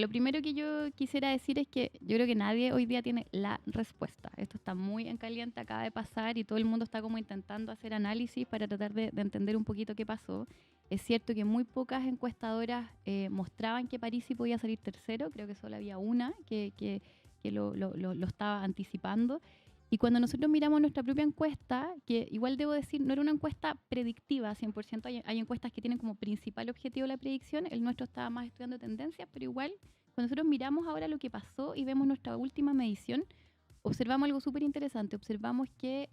Lo primero que yo quisiera decir es que yo creo que nadie hoy día tiene la respuesta. Esto está muy en caliente, acaba de pasar y todo el mundo está como intentando hacer análisis para tratar de entender un poquito qué pasó. Es cierto que muy pocas encuestadoras mostraban que Parisi podía salir tercero, creo que solo había una que lo estaba anticipando. Y cuando nosotros miramos nuestra propia encuesta, que igual debo decir, no era una encuesta predictiva 100%, hay encuestas que tienen como principal objetivo la predicción, el nuestro estaba más estudiando tendencias, pero igual, cuando nosotros miramos ahora lo que pasó y vemos nuestra última medición, observamos algo súper interesante, observamos que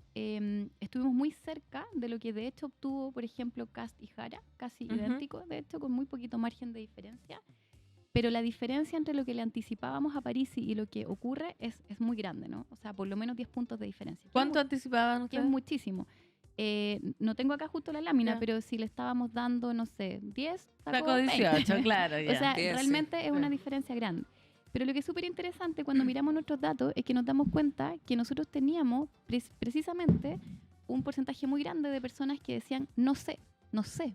estuvimos muy cerca de lo que de hecho obtuvo, por ejemplo, Kast y Jara, casi idéntico, de hecho, con muy poquito margen de diferencia. Pero la diferencia entre lo que le anticipábamos a Parisi y lo que ocurre es muy grande, ¿no? O sea, por lo menos 10 puntos de diferencia. ¿Cuánto anticipaban Que es ustedes? muchísimo. No tengo acá justo la lámina, Ya. pero si le estábamos dando, no sé, 10, Sacó 20. 18, claro, ya. O sea, 10, realmente sí. es una diferencia grande. Pero lo que es súper interesante cuando miramos nuestros datos es que nos damos cuenta que nosotros teníamos precisamente un porcentaje muy grande de personas que decían, no sé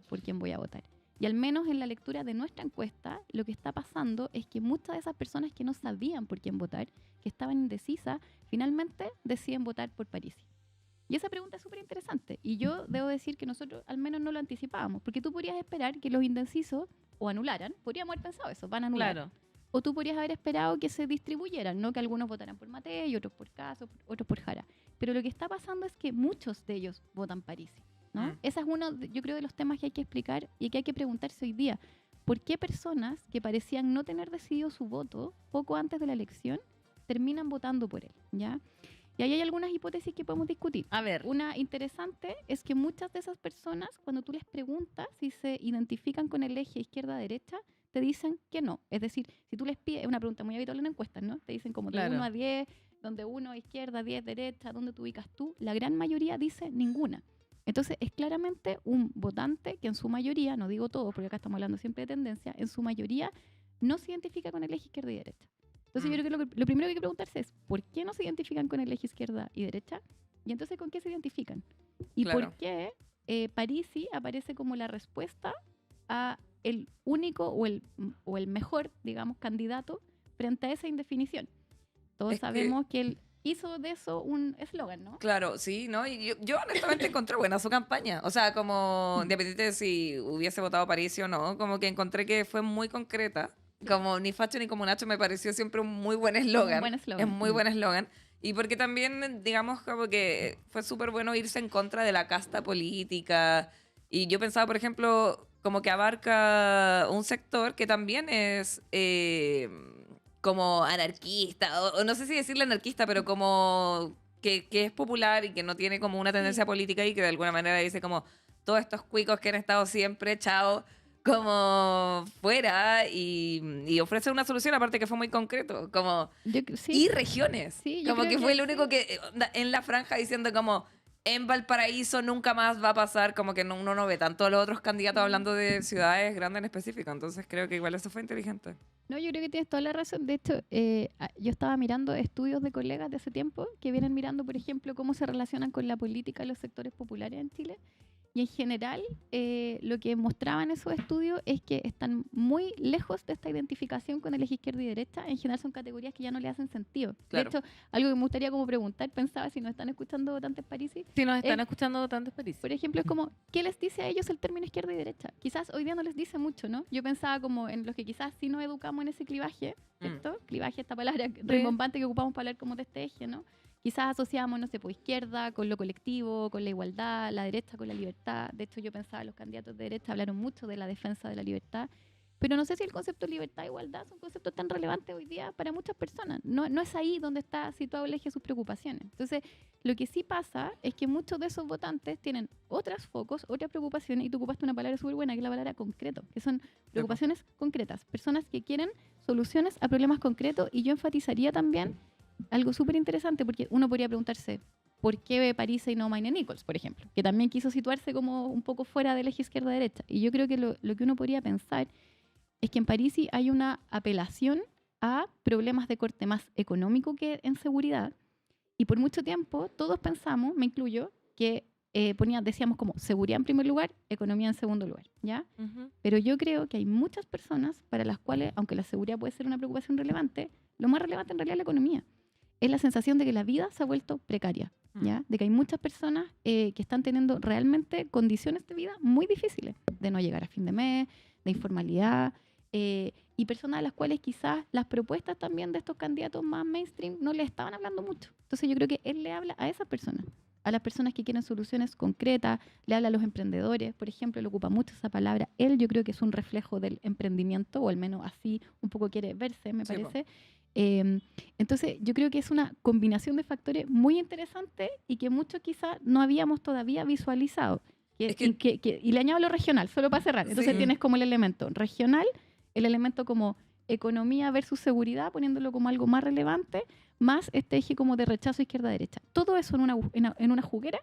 por quién voy a votar. Y al menos en la lectura de nuestra encuesta, lo que está pasando es que muchas de esas personas que no sabían por quién votar, que estaban indecisas, finalmente deciden votar por Parisi. Y esa pregunta es súper interesante. Y yo debo decir que nosotros al menos no lo anticipábamos, porque tú podrías esperar que los indecisos o anularan, podríamos haber pensado eso, van a anular. Claro. O tú podrías haber esperado que se distribuyeran, ¿no? Que algunos votaran por Matei, otros por Caso, otros por Jara. Pero lo que está pasando es que muchos de ellos votan Parisi, ¿no? Ese es uno, yo creo, de los temas que hay que explicar y que hay que preguntarse hoy día. ¿Por qué personas que parecían no tener decidido su voto poco antes de la elección terminan votando por él, ¿ya? Y ahí hay algunas hipótesis que podemos discutir. A ver. Una interesante es que muchas de esas personas, cuando tú les preguntas si se identifican con el eje izquierda-derecha, te dicen que no. Es decir, si tú les pides, es una pregunta muy habitual en encuestas, ¿no? Te dicen como de Claro. 1 a 10, donde 1 izquierda, 10 derecha, ¿dónde te ubicas tú? La gran mayoría dice ninguna. Entonces es claramente un votante que en su mayoría, no digo todo porque acá estamos hablando siempre de tendencia, en su mayoría no se identifica con el eje izquierda y derecha. Entonces yo creo que lo primero que hay que preguntarse es ¿por qué no se identifican con el eje izquierda y derecha? Y entonces ¿con qué se identifican? Y Claro. por qué Parisi aparece como la respuesta a el único o el mejor, digamos, candidato frente a esa indefinición. Todos Es que- sabemos que él hizo de eso un eslogan, ¿no? Claro, sí, ¿no? Y yo honestamente encontré buena su campaña. O sea, como independiente de si hubiese votado París o no, como que encontré que fue muy concreta. Como ni Facho ni como Nacho me pareció siempre un muy buen eslogan. buen eslogan. Es muy buen eslogan. Y porque también, digamos, como que fue súper bueno irse en contra de la casta política. Y yo pensaba, por ejemplo, como que abarca un sector que también es como anarquista, o no sé si decirle anarquista, pero como que es popular y que no tiene como una tendencia política y que de alguna manera dice como todos estos cuicos que han estado siempre echados como fuera y ofrece una solución, aparte que fue muy concreto, como Sí. y regiones, Sí, yo como creo que fue que el único sí. que en la franja diciendo como en Valparaíso nunca más va a pasar, como que uno no ve tanto a los otros candidatos hablando de ciudades grandes en específico, entonces creo que igual eso fue inteligente. No, yo creo que tienes toda la razón. De hecho, yo estaba mirando estudios de colegas de hace tiempo que vienen mirando, por ejemplo, cómo se relacionan con la política los sectores populares en Chile. Y en general, lo que mostraban esos estudios es que están muy lejos de esta identificación con el eje izquierda y derecha. En general son categorías que ya no le hacen sentido. Claro. De hecho, algo que me gustaría como preguntar, pensaba si nos están escuchando votantes Parisi. Si nos están escuchando votantes París. Por ejemplo, es como, ¿qué les dice a ellos el término izquierda y derecha? Quizás hoy día no les dice mucho, ¿no? Yo pensaba como en los que quizás sí nos educamos en ese clivaje, ¿cierto? Clivaje, esta palabra rimbombante que ocupamos para hablar como de este eje, ¿no? Quizás asociamos, no sé, pues izquierda con lo colectivo, con la igualdad, la derecha con la libertad. De hecho, yo pensaba, los candidatos de derecha hablaron mucho de la defensa de la libertad. Pero no sé si el concepto de libertad e igualdad son conceptos tan relevantes hoy día para muchas personas. No es ahí donde está situado el eje de sus preocupaciones. Entonces, lo que sí pasa es que muchos de esos votantes tienen otros focos, otras preocupaciones, y tú ocupaste una palabra súper buena, que es la palabra concreto, que son preocupaciones concretas, personas que quieren soluciones a problemas concretos, y yo enfatizaría también algo súper interesante, porque uno podría preguntarse, ¿por qué París y no Maine Nichols, por ejemplo? Que también quiso situarse como un poco fuera del eje izquierda-derecha. Y yo creo que lo que uno podría pensar es que en Parisi hay una apelación a problemas de corte más económico que en seguridad. Y por mucho tiempo todos pensamos, me incluyo, que decíamos como seguridad en primer lugar, economía en segundo lugar, ¿ya? Pero yo creo que hay muchas personas para las cuales, aunque la seguridad puede ser una preocupación relevante, lo más relevante en realidad es la economía. Es la sensación de que la vida se ha vuelto precaria, ¿ya? De que hay muchas personas que están teniendo realmente condiciones de vida muy difíciles, de no llegar a fin de mes, de informalidad, y personas a las cuales quizás las propuestas también de estos candidatos más mainstream no le estaban hablando mucho. Entonces yo creo que él le habla a esas personas, a las personas que quieren soluciones concretas, le habla a los emprendedores, por ejemplo, le ocupa mucho esa palabra. Él yo creo que es un reflejo del emprendimiento, o al menos así un poco quiere verse, me parece. Entonces yo creo que es una combinación de factores muy interesante y que muchos quizás no habíamos todavía visualizado. Y le añado lo regional, solo para cerrar. Entonces tienes como el elemento regional, el elemento como economía versus seguridad, poniéndolo como algo más relevante, más este eje como de rechazo izquierda-derecha. Todo eso en una juguera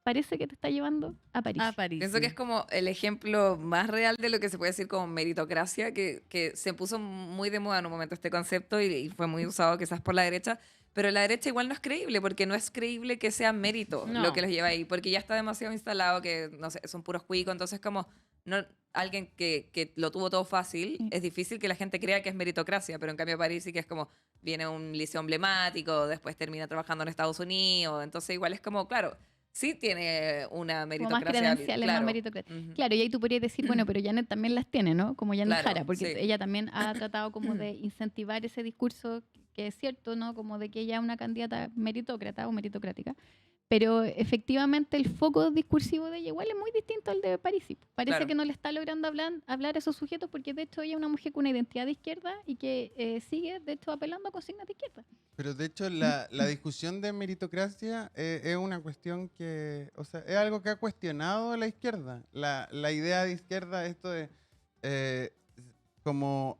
parece que te está llevando a París. Pienso que es como el ejemplo más real de lo que se puede decir como meritocracia, que se puso muy de moda en un momento este concepto y fue muy usado quizás por la derecha, pero la derecha igual no es creíble, porque no es creíble que sea mérito lo que los lleva ahí, porque ya está demasiado instalado que, no sé, son puros cuicos, entonces como no, alguien que lo tuvo todo fácil, es difícil que la gente crea que es meritocracia, pero en cambio París sí que es como, viene un liceo emblemático, después termina trabajando en Estados Unidos, entonces igual es como, claro, sí tiene una meritocracia. Como más credenciales, claro. más meritocracia. Claro, y ahí tú podrías decir, bueno, pero Janet también las tiene, ¿no? Como Janet Claro, Jara, porque sí. ella también ha tratado como de incentivar ese discurso que es cierto, ¿no? Como de que ella es una candidata meritócrata o meritocrática. Pero efectivamente el foco discursivo de ella igual es muy distinto al de Parisi. Parece Claro. que no le está logrando hablar a esos sujetos porque de hecho ella es una mujer con una identidad de izquierda y que sigue de hecho apelando a consignas de izquierda. Pero de hecho la discusión de meritocracia es una cuestión que, o sea, es algo que ha cuestionado la izquierda. La idea de izquierda, esto de como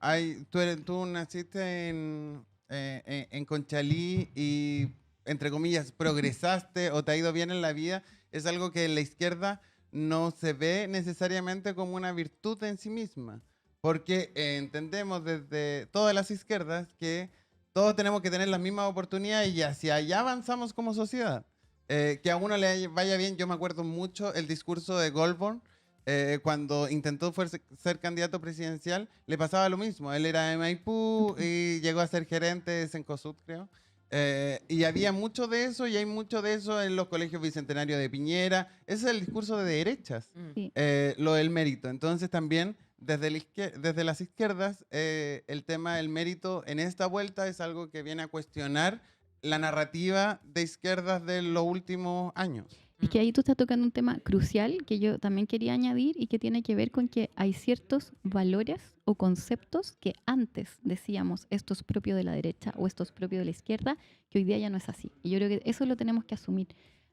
tú naciste en Conchalí y entre comillas progresaste o te ha ido bien en la vida, es algo que en la izquierda no se ve necesariamente como una virtud en sí misma, porque entendemos desde todas las izquierdas que todos tenemos que tener las mismas oportunidades y hacia allá avanzamos como sociedad. Que a uno le vaya bien, yo me acuerdo mucho el discurso de Goldborn, cuando intentó ser candidato presidencial, le pasaba lo mismo. Él era de Maipú y llegó a ser gerente de Cencosud, creo. Y había mucho de eso, y hay mucho de eso en los colegios bicentenarios de Piñera. Ese es el discurso de derechas, Sí. lo del mérito. Entonces también desde las izquierdas, el tema del mérito en esta vuelta es algo que viene a cuestionar la narrativa de izquierdas de los últimos años. Es que ahí tú estás tocando un tema crucial que yo también quería añadir y que tiene que ver con que hay ciertos valores o conceptos que antes decíamos esto es propio de la derecha o esto es propio de la izquierda, que hoy día ya no es así. Y yo creo que eso lo tenemos que asumir.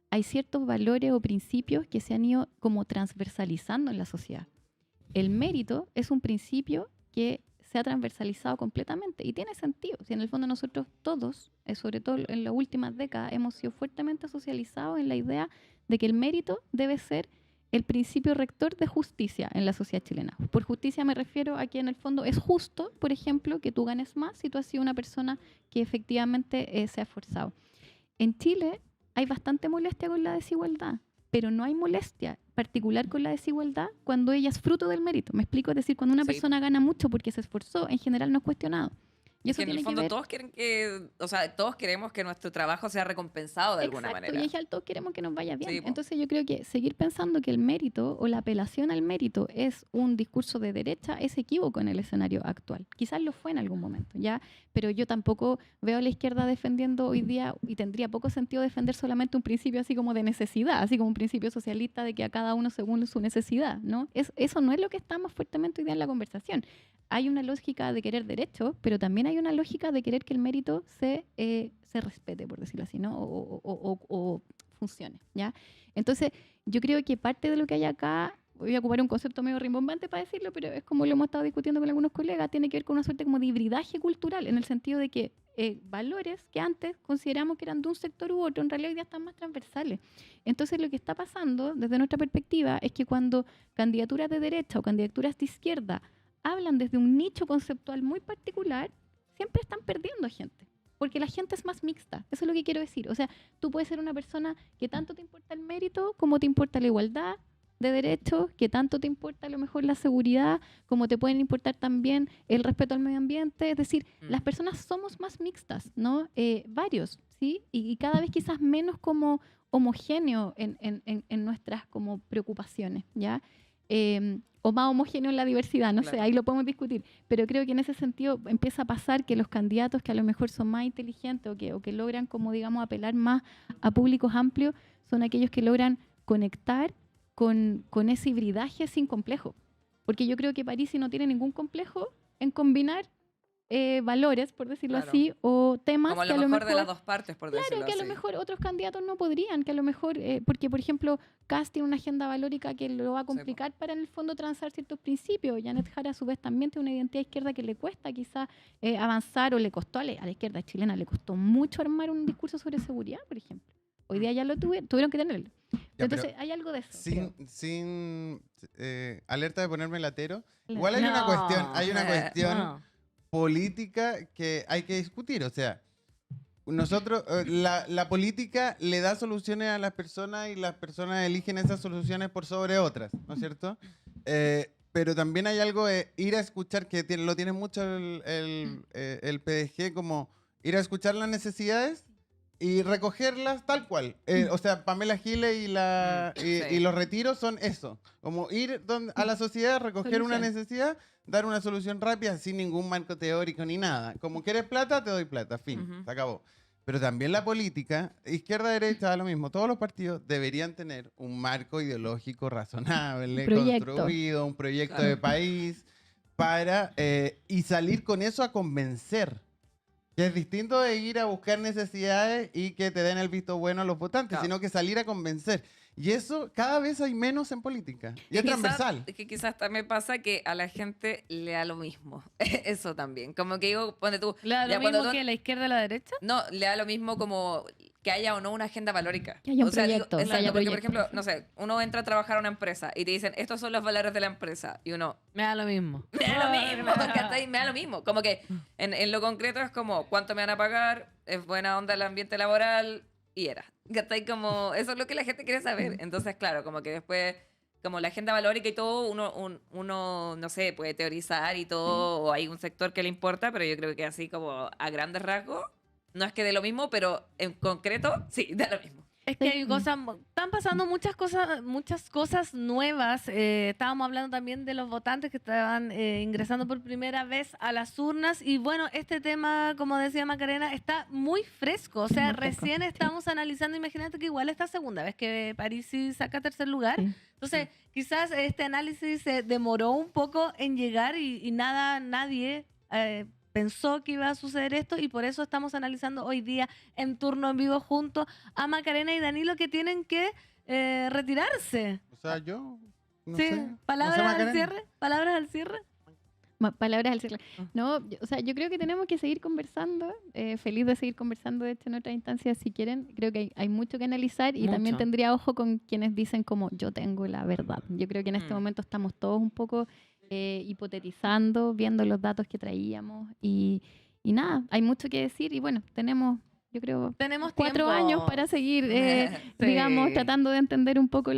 Hay ciertos valores o principios que se han ido como transversalizando en la sociedad. El mérito es un principio que se ha transversalizado completamente y tiene sentido. Si en el fondo nosotros todos, sobre todo en las últimas décadas, hemos sido fuertemente socializados en la idea de que el mérito debe ser el principio rector de justicia en la sociedad chilena. Por justicia me refiero a que en el fondo es justo, por ejemplo, que tú ganes más si tú has sido una persona que efectivamente se ha esforzado. En Chile hay bastante molestia con la desigualdad, pero no hay molestia particular con la desigualdad cuando ella es fruto del mérito. ¿Me explico? Es decir, cuando una persona gana mucho porque se esforzó, en general no es cuestionado. Y eso que en tiene el fondo que ver... todos quieren que, o sea, todos queremos que nuestro trabajo sea recompensado de alguna manera. Y en general todos queremos que nos vaya bien. Sí, po. Entonces yo creo que seguir pensando que el mérito o la apelación al mérito es un discurso de derecha es equívoco en el escenario actual. Quizás lo fue en algún momento, ¿ya? Pero yo tampoco veo a la izquierda defendiendo hoy día, y tendría poco sentido defender solamente un principio así como de necesidad, así como un principio socialista de que a cada uno según su necesidad, ¿no? Eso no es lo que está más fuertemente hoy día en la conversación. Hay una lógica de querer derechos, pero también hay una lógica de querer que el mérito se respete, por decirlo así, ¿no? O funcione, ¿ya? Entonces, yo creo que parte de lo que hay acá, voy a ocupar un concepto medio rimbombante para decirlo, pero es como lo hemos estado discutiendo con algunos colegas, tiene que ver con una suerte como de hibridaje cultural, en el sentido de que valores que antes consideramos que eran de un sector u otro, en realidad hoy día están más transversales. Entonces, lo que está pasando, desde nuestra perspectiva, es que cuando candidaturas de derecha o candidaturas de izquierda hablan desde un nicho conceptual muy particular, siempre están perdiendo gente. porque la gente es más mixta, eso es lo que quiero decir. O sea, tú puedes ser una persona que tanto te importa el mérito como te importa la igualdad de derechos, que tanto te importa a lo mejor la seguridad, como te pueden importar también el respeto al medio ambiente. Es decir, las personas somos más mixtas, ¿no? Varios, ¿sí? Y cada vez quizás menos como homogéneo en nuestras como preocupaciones, ¿ya? O más homogéneo en la diversidad, no sé, ahí lo podemos discutir, pero creo que en ese sentido empieza a pasar que los candidatos que a lo mejor son más inteligentes o que logran como digamos apelar más a públicos amplios son aquellos que logran conectar con ese hibridaje sin complejo, porque yo creo que Parisi no tiene ningún complejo en combinar valores, por decirlo así, o temas como que a lo mejor de las dos partes, por decirlo claro, que a lo así. mejor otros candidatos no podrían, que a lo mejor, porque por ejemplo, Kast tiene una agenda valórica que lo va a complicar para en el fondo transar ciertos principios. Janet Jara a su vez también tiene una identidad izquierda que le cuesta quizás avanzar, o le costó a la izquierda chilena, le costó mucho armar un discurso sobre seguridad, por ejemplo. Hoy día ya lo tuvieron que tenerlo. Entonces hay algo de eso. Sin alerta de ponerme latero, Claro. igual hay una cuestión No. política que hay que discutir. O sea, nosotros, la política le da soluciones a las personas y las personas eligen esas soluciones por sobre otras, ¿no es cierto? Pero también hay algo de ir a escuchar, que lo tiene mucho el PDG, como ir a escuchar las necesidades y recogerlas tal cual. O sea, Pamela Giles y los retiros son eso. Como ir a la sociedad, recoger una necesidad, dar una solución rápida sin ningún marco teórico ni nada. Como quieres plata, te doy plata. Fin, se acabó. Pero también la política, izquierda, derecha, da lo mismo. Todos los partidos deberían tener un marco ideológico razonable, construido, un proyecto de país, para y salir con eso a convencer. Que es distinto de ir a buscar necesidades y que te den el visto bueno a los votantes, sino que salir a convencer. Y eso cada vez hay menos en política. Y es transversal. Es que quizás también pasa que a la gente le da lo mismo. Eso también. Como que digo, ponte tú. ¿Le da lo mismo que la izquierda a la derecha? No, le da lo mismo como que haya o no una agenda valórica. Que haya un proyecto. Exacto, porque, por ejemplo, no sé, uno entra a trabajar a una empresa y te dicen, estos son los valores de la empresa. Y uno, Me da lo mismo. me da lo mismo, ¿cachai? Me da lo mismo. Como que en lo concreto es como, ¿cuánto me van a pagar? ¿Es buena onda el ambiente laboral? Y era. ¿Cachai? Como, eso es lo que la gente quiere saber. Entonces, claro, como que después, como la agenda valórica y todo, uno no sé, puede teorizar y todo, o hay un sector que le importa, pero yo creo que así como a grandes rasgos, no es que dé lo mismo, pero en concreto, sí, da lo mismo. Es que hay cosas, están pasando muchas cosas nuevas. Estábamos hablando también de los votantes que estaban ingresando por primera vez a las urnas. Y bueno, este tema, como decía Macarena, está muy fresco. O sea, recién estamos analizando. Imagínate que igual esta segunda vez que Parisi saca tercer lugar. Sí. Entonces, quizás este análisis se demoró un poco en llegar y nadie pensó que iba a suceder esto, y por eso estamos analizando hoy día en turno en vivo junto a Macarena y Danilo, que tienen que retirarse. O sea, yo no Sí, sé. palabras No sé, al Macarena. cierre, palabras al cierre. Palabras al cierre. No, o sea, yo creo que tenemos que seguir conversando. Feliz de seguir conversando, de hecho, en otras instancias, si quieren. Creo que hay mucho que analizar, y Mucho. también tendría ojo con quienes dicen como yo tengo la verdad. Yo creo que en este momento estamos todos un poco hipotetizando, viendo los datos que traíamos, y nada, hay mucho que decir, y bueno, tenemos, yo creo, Tenemos 4 tiempo. años para seguir, Sí. digamos, tratando de entender un poco